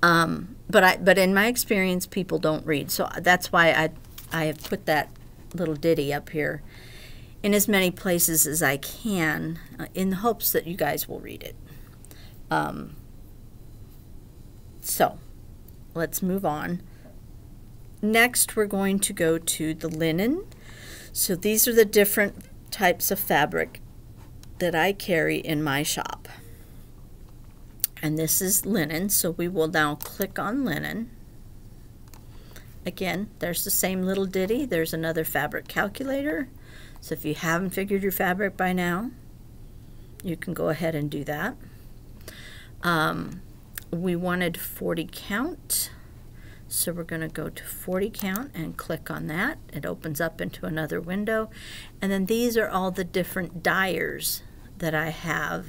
but in my experience, people don't read. So that's why I have put that little ditty up here in as many places as I can, in the hopes that you guys will read it. So let's move on. Next, we're going to go to the linen. So these are the different types of fabric that I carry in my shop. And this is linen, so we will now click on linen. Again, there's the same little ditty. There's another fabric calculator. So if you haven't figured your fabric by now, you can go ahead and do that. We wanted 40 count, so we're going to go to 40 count and click on that. It opens up into another window. And then these are all the different dyers that I have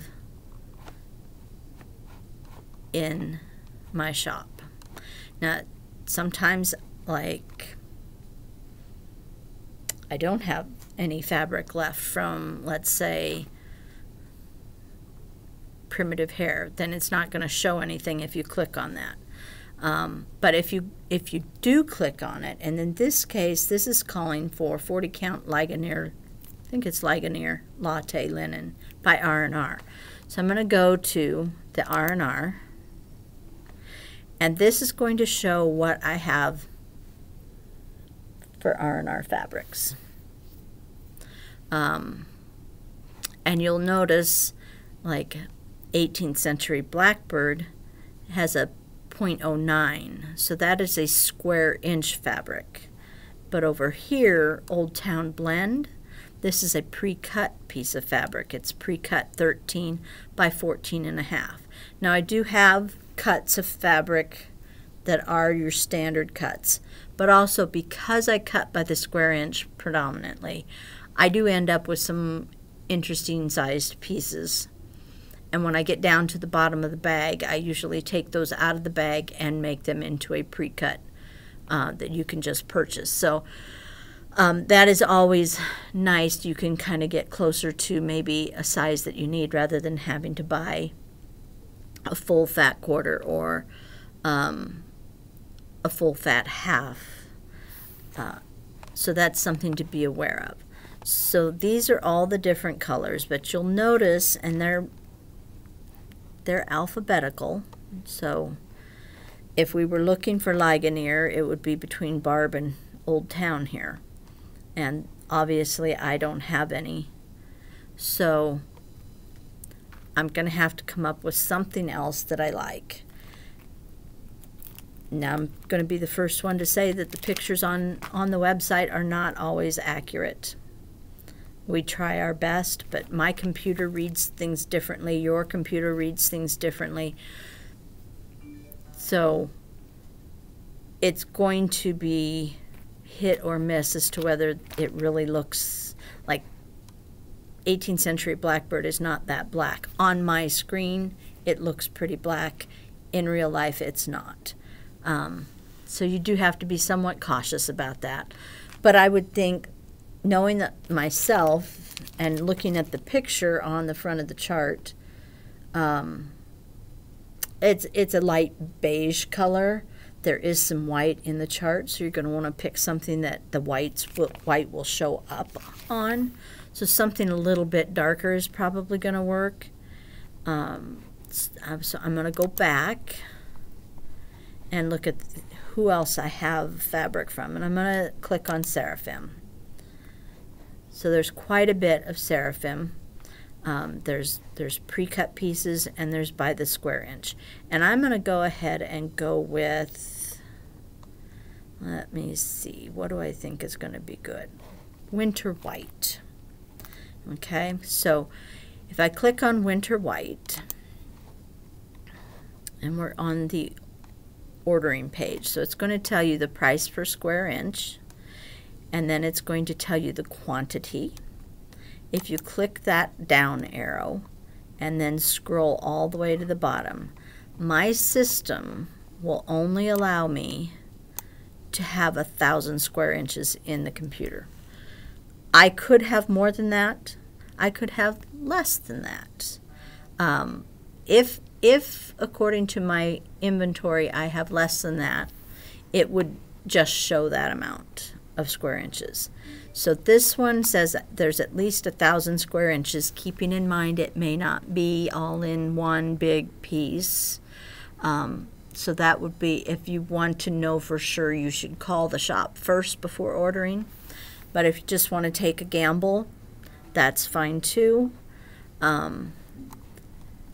in my shop. Now, sometimes, like, I don't have any fabric left from, let's say, primitive hair, then it's not going to show anything if you click on that. But if you do click on it, and in this case, this is calling for 40 count Ligonier, I think it's Ligonier Latte Linen by R&R. So I'm going to go to the R&R, and this is going to show what I have for R&R fabrics. And you'll notice, like, 18th century Blackbird has a 0.09, so that is a square inch fabric. But over here, Old Town Blend, this is a pre-cut piece of fabric. It's pre-cut 13 by 14.5. Now I do have cuts of fabric that are your standard cuts, but also because I cut by the square inch predominantly, I do end up with some interesting sized pieces. And when I get down to the bottom of the bag, I usually take those out of the bag and make them into a pre-cut that you can just purchase. So that is always nice. You can kind of get closer to maybe a size that you need rather than having to buy a full fat quarter or a full fat half. So that's something to be aware of. So these are all the different colors, but you'll notice, and they're alphabetical. So if we were looking for Ligonier, it would be between Barb and Old Town here. And obviously I don't have any. So I'm going to have to come up with something else that I like. Now I'm going to be the first one to say that the pictures on the website are not always accurate. We try our best, but my computer reads things differently. Your computer reads things differently. So it's going to be hit or miss as to whether it really looks like 18th century Blackbird is not that black. On my screen, it looks pretty black. In real life, it's not. So you do have to be somewhat cautious about that. But I would think, knowing that myself and looking at the picture on the front of the chart, it's a light beige color. There is some white in the chart, so you're going to want to pick something that the white will show up on. So something a little bit darker is probably going to work. So I'm going to go back and look at who else I have fabric from, and I'm going to click on Seraphim. So there's quite a bit of Seraphim. There's pre-cut pieces, and there's by the square inch. And I'm going to go ahead and go with, let me see, what do I think is going to be good? Winter White. Okay, so if I click on Winter White, and we're on the ordering page, so it's going to tell you the price per square inch, and then it's going to tell you the quantity. If you click that down arrow and then scroll all the way to the bottom. My system will only allow me to have 1,000 square inches in the computer. I could have more than that. I could have less than that. If according to my inventory I have less than that, it would just show that amount of square inches. So this one says there's at least 1,000 square inches, keeping in mind it may not be all in one big piece. So that would be, if you want to know for sure, you should call the shop first before ordering. But if you just want to take a gamble, that's fine too.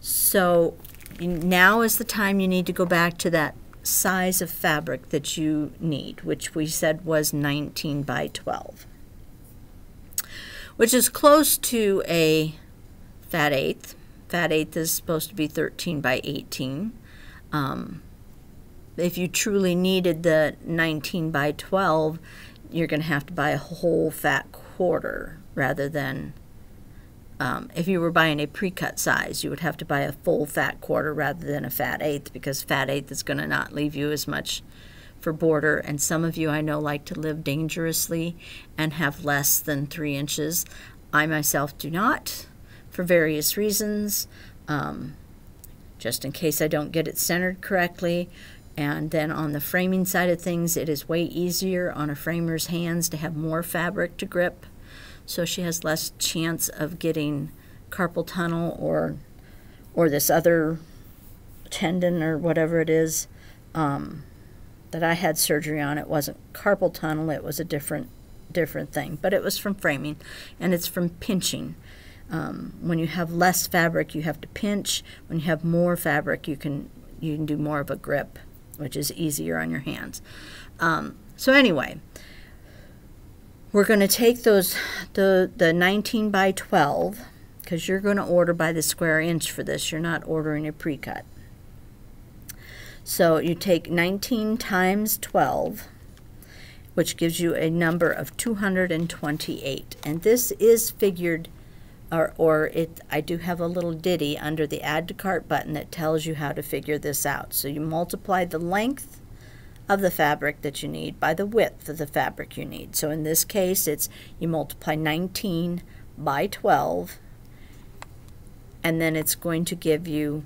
So now is the time you need to go back to that size of fabric that you need, which we said was 19 by 12, which is close to a fat eighth. Fat eighth is supposed to be 13 by 18. If you truly needed the 19 by 12, you're going to have to buy a whole fat quarter rather than, if you were buying a pre-cut size, you would have to buy a full fat quarter rather than a fat eighth, because fat eighth is going to not leave you as much for border. And some of you I know like to live dangerously and have less than 3 inches. I myself do not, for various reasons, just in case I don't get it centered correctly. And then on the framing side of things, it is way easier on a framer's hands to have more fabric to grip, so she has less chance of getting carpal tunnel or this other tendon or whatever it is that I had surgery on. It wasn't carpal tunnel, it was a different thing, but it was from framing, and it's from pinching. When you have less fabric, you have to pinch. When you have more fabric, you can do more of a grip, which is easier on your hands. So anyway, we're going to take the 19 by 12, because you're going to order by the square inch for this. You're not ordering a pre-cut. So you take 19 times 12, which gives you a number of 228. And this is figured, I do have a little ditty under the Add to Cart button that tells you how to figure this out. So you multiply the length of the fabric that you need by the width of the fabric you need. So in this case, it's you multiply 19 by 12, and then it's going to give you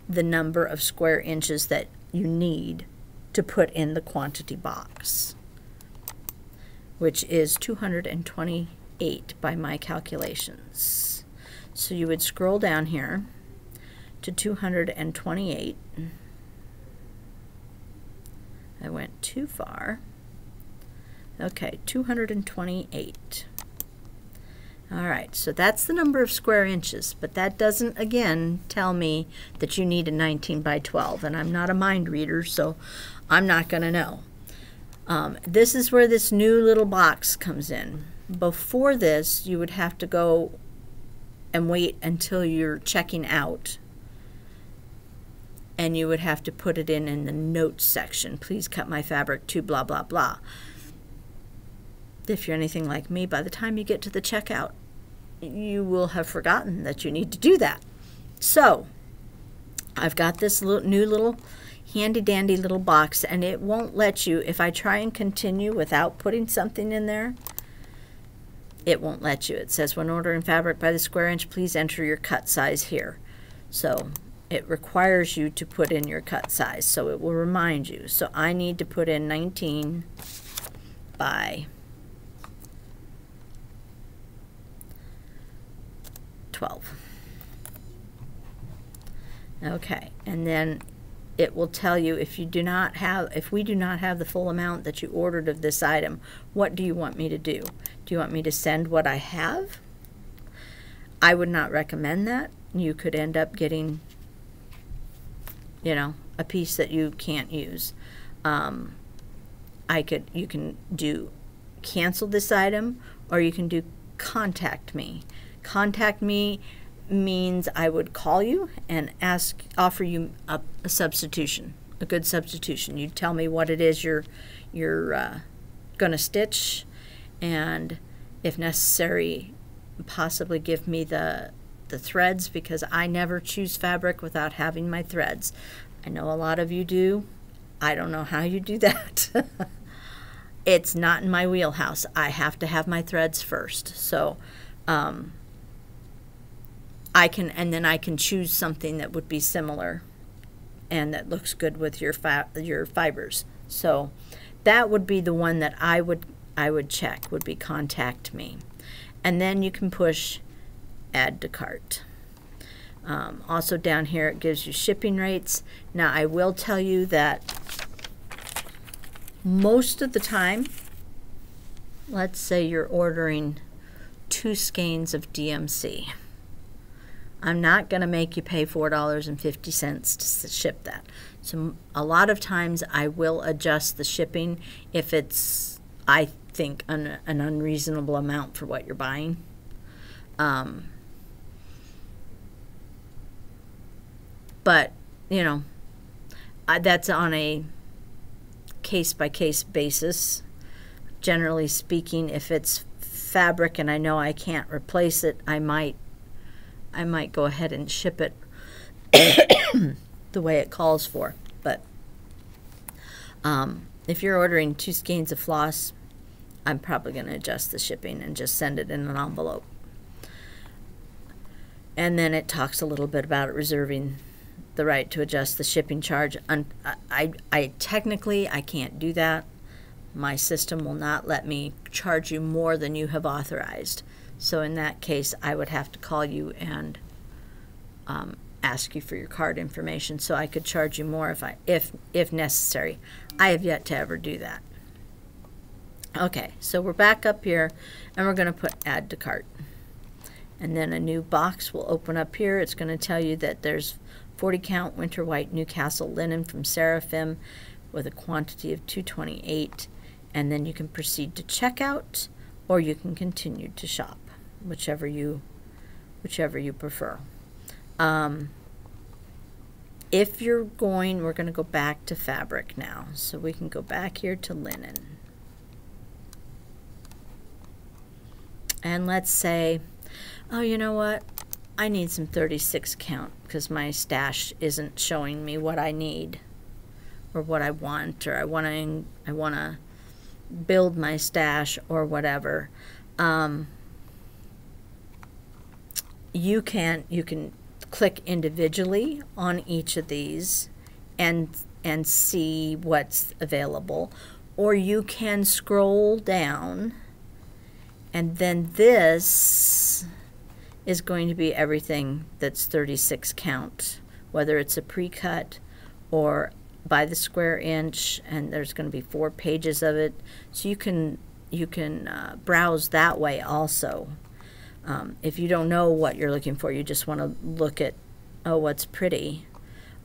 the number of square inches that you need to put in the quantity box, which is 228 by my calculations. So you would scroll down here to 228. I went too far. Okay, 228. All right, so that's the number of square inches, but that doesn't, again, tell me that you need a 19 by 12, and I'm not a mind reader, so I'm not going to know. This is where this new little box comes in. Before this, you would have to go and wait until you're checking out, and you would have to put it in the notes section. Please cut my fabric to blah, blah, blah. If you're anything like me, by the time you get to the checkout, you will have forgotten that you need to do that. So I've got this new little handy dandy little box, and it won't let you, if I try and continue without putting something in there, it won't let you. It says, when ordering fabric by the square inch, please enter your cut size here. So it requires you to put in your cut size, so it will remind you. So I need to put in 19 by 12. Okay, and then it will tell you if we do not have the full amount that you ordered of this item, what do you want me to do? Do you want me to send what I have? I would not recommend that. You could end up getting, you know, a piece that you can't use. You can do cancel this item, or you can do contact me. Contact me means I would call you and offer you a substitution, a good substitution. You'd tell me what it is you're going to stitch, and if necessary, possibly give me the the threads because I never choose fabric without having my threads. I know a lot of you do. I don't know how you do that. It's not in my wheelhouse. I have to have my threads first. So I can choose something that would be similar and that looks good with your fibers. So that would be the one that I would check, would be contact me. And then you can push add to cart. Also down here it gives you shipping rates. Now I will tell you that most of the time, let's say you're ordering 2 skeins of DMC. I'm not going to make you pay $4.50 to ship that. So a lot of times I will adjust the shipping if it's, I think, an unreasonable amount for what you're buying. But, you know, that's on a case-by-case basis. Generally speaking, if it's fabric and I know I can't replace it, I might go ahead and ship it the way it calls for. But if you're ordering 2 skeins of floss, I'm probably going to adjust the shipping and just send it in an envelope. And then it talks a little bit about it reserving the right to adjust the shipping charge. I technically I can't do that. My system will not let me charge you more than you have authorized. So in that case, I would have to call you and ask you for your card information so I could charge you more if necessary. I have yet to ever do that. Okay, so we're back up here and we're going to put add to cart. And then a new box will open up here. It's going to tell you that there's 40 count winter white Newcastle linen from Seraphim with a quantity of 228. And then you can proceed to checkout or you can continue to shop, whichever you prefer. If you're going, we're going to go back to fabric now. So we can go back here to linen. And let's say, oh, you know what? I need some 36 count because my stash isn't showing me what I need or what I want, or I want to build my stash or whatever. You can click individually on each of these and see what's available, or you can scroll down, and then this is going to be everything that's 36 count, whether it's a pre-cut or by the square inch, and there's going to be 4 pages of it, so you can browse that way also. If you don't know what you're looking for, you just want to look at, oh, what's pretty.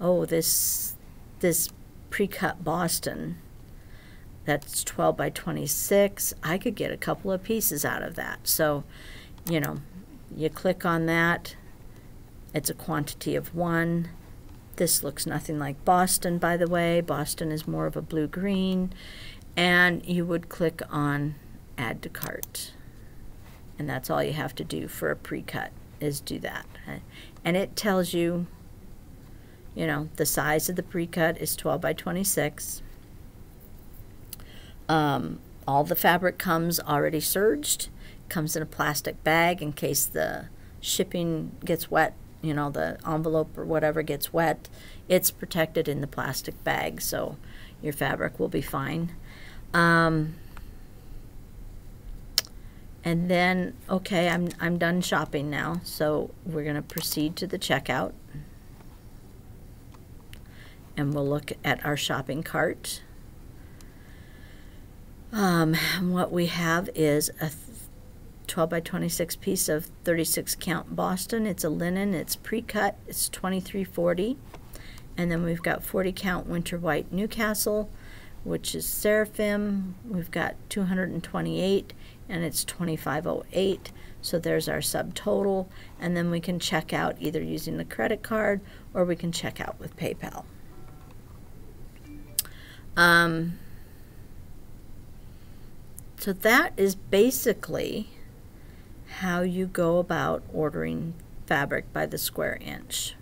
Oh, this pre-cut Boston, that's 12 by 26. I could get a couple of pieces out of that. So, you know, you click on that. It's a quantity of 1. This looks nothing like Boston, by the way. Boston is more of a blue-green. And you would click on add to cart. And that's all you have to do for a pre-cut, is do that. And it tells you, you know, the size of the pre-cut is 12 by 26. All the fabric comes already serged. Comes in a plastic bag in case the shipping gets wet, you know, the envelope or whatever gets wet. It's protected in the plastic bag, so your fabric will be fine. And then, okay, I'm done shopping now, so we're going to proceed to the checkout. And we'll look at our shopping cart. What we have is a 12 by 26 piece of 36 count Boston. It's a linen, it's pre-cut, it's $23.40. And then we've got 40 count winter white Newcastle, which is Seraphim. We've got 228, and it's $25.08. So there's our subtotal, and then we can check out either using the credit card or we can check out with PayPal. So that is basically how you go about ordering fabric by the square inch.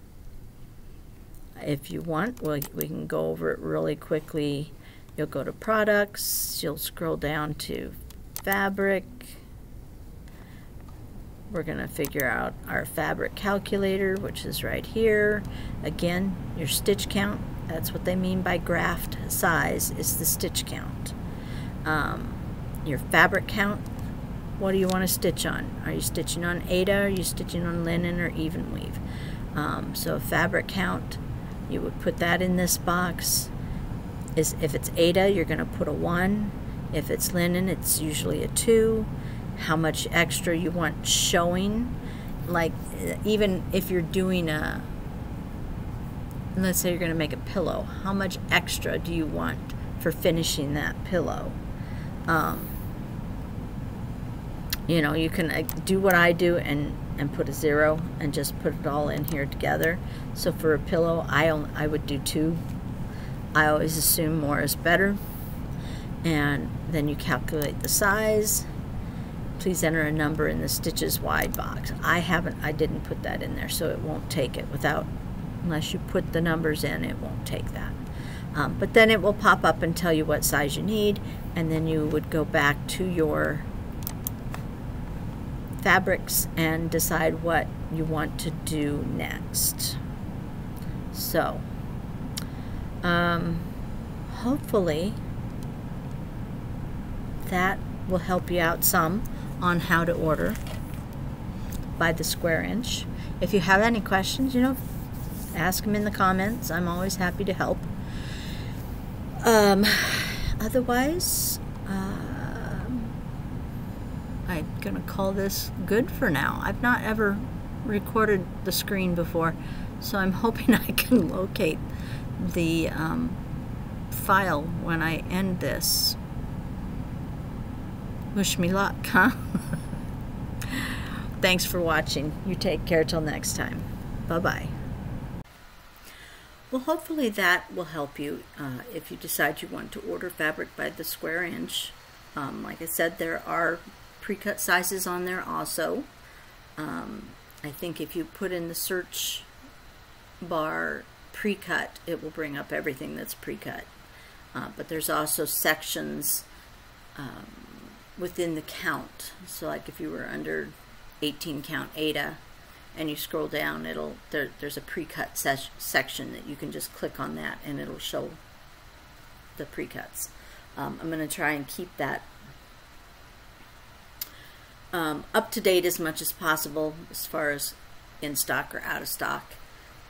If you want, we can go over it really quickly. You'll go to products, you'll scroll down to fabric. We're going to figure out our fabric calculator, which is right here. Again, your stitch count, that's what they mean by graphed size, is the stitch count. Your fabric count, what do you want to stitch on? Are you stitching on Aida? Are you stitching on linen or even weave? So fabric count, you would put that in this box. If it's Aida, you're going to put a 1. If it's linen, it's usually a 2. How much extra you want showing, like even if you're doing a, let's say you're going to make a pillow, how much extra do you want for finishing that pillow? You know, you can do what I do and put a 0 and just put it all in here together. So for a pillow, I would do 2. I always assume more is better. And then you calculate the size. Please enter a number in the stitches wide box. I didn't put that in there, so it won't take it unless you put the numbers in, it won't take that. But then it will pop up and tell you what size you need, and then you would go back to your fabrics and decide what you want to do next. So, hopefully that will help you out some on how to order by the square inch. If you have any questions, you know, ask them in the comments. I'm always happy to help. Otherwise, I'm gonna call this good for now. I've not ever recorded the screen before, so I'm hoping I can locate the file when I end this. Wish me luck, huh? Thanks for watching. You take care till next time. Bye-bye. Well, hopefully that will help you if you decide you want to order fabric by the square inch. Like I said, there are pre-cut sizes on there also. I think if you put in the search bar pre-cut, it will bring up everything that's pre-cut. But there's also sections within the count. So like if you were under 18 count Aida and you scroll down, there's a pre-cut section that you can just click on that and it'll show the pre-cuts. I'm going to try and keep that up to date as much as possible as far as in stock or out of stock,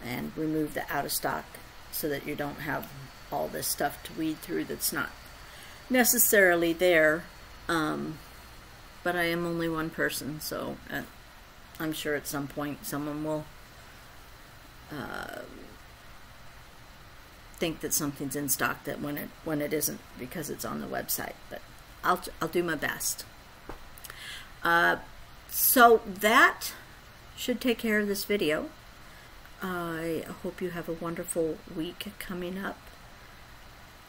and remove the out of stock so that you don't have all this stuff to weed through that's not necessarily there. But I am only one person, so I'm sure at some point someone will think that something's in stock that when it isn't, because it's on the website. But I'll do my best. So that should take care of this video. I hope you have a wonderful week coming up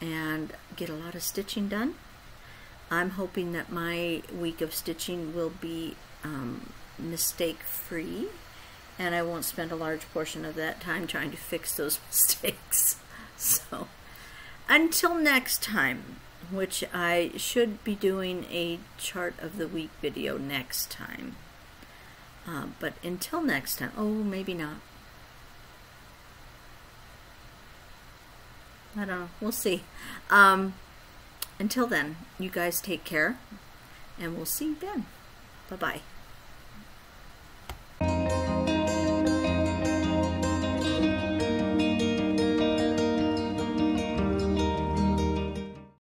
and get a lot of stitching done. I'm hoping that my week of stitching will be mistake-free, and I won't spend a large portion of that time trying to fix those mistakes. So, until next time, which I should be doing a chart of the week video next time. But until next time, oh, maybe not. I don't know. We'll see. Until then, you guys take care, and we'll see you then. Bye-bye.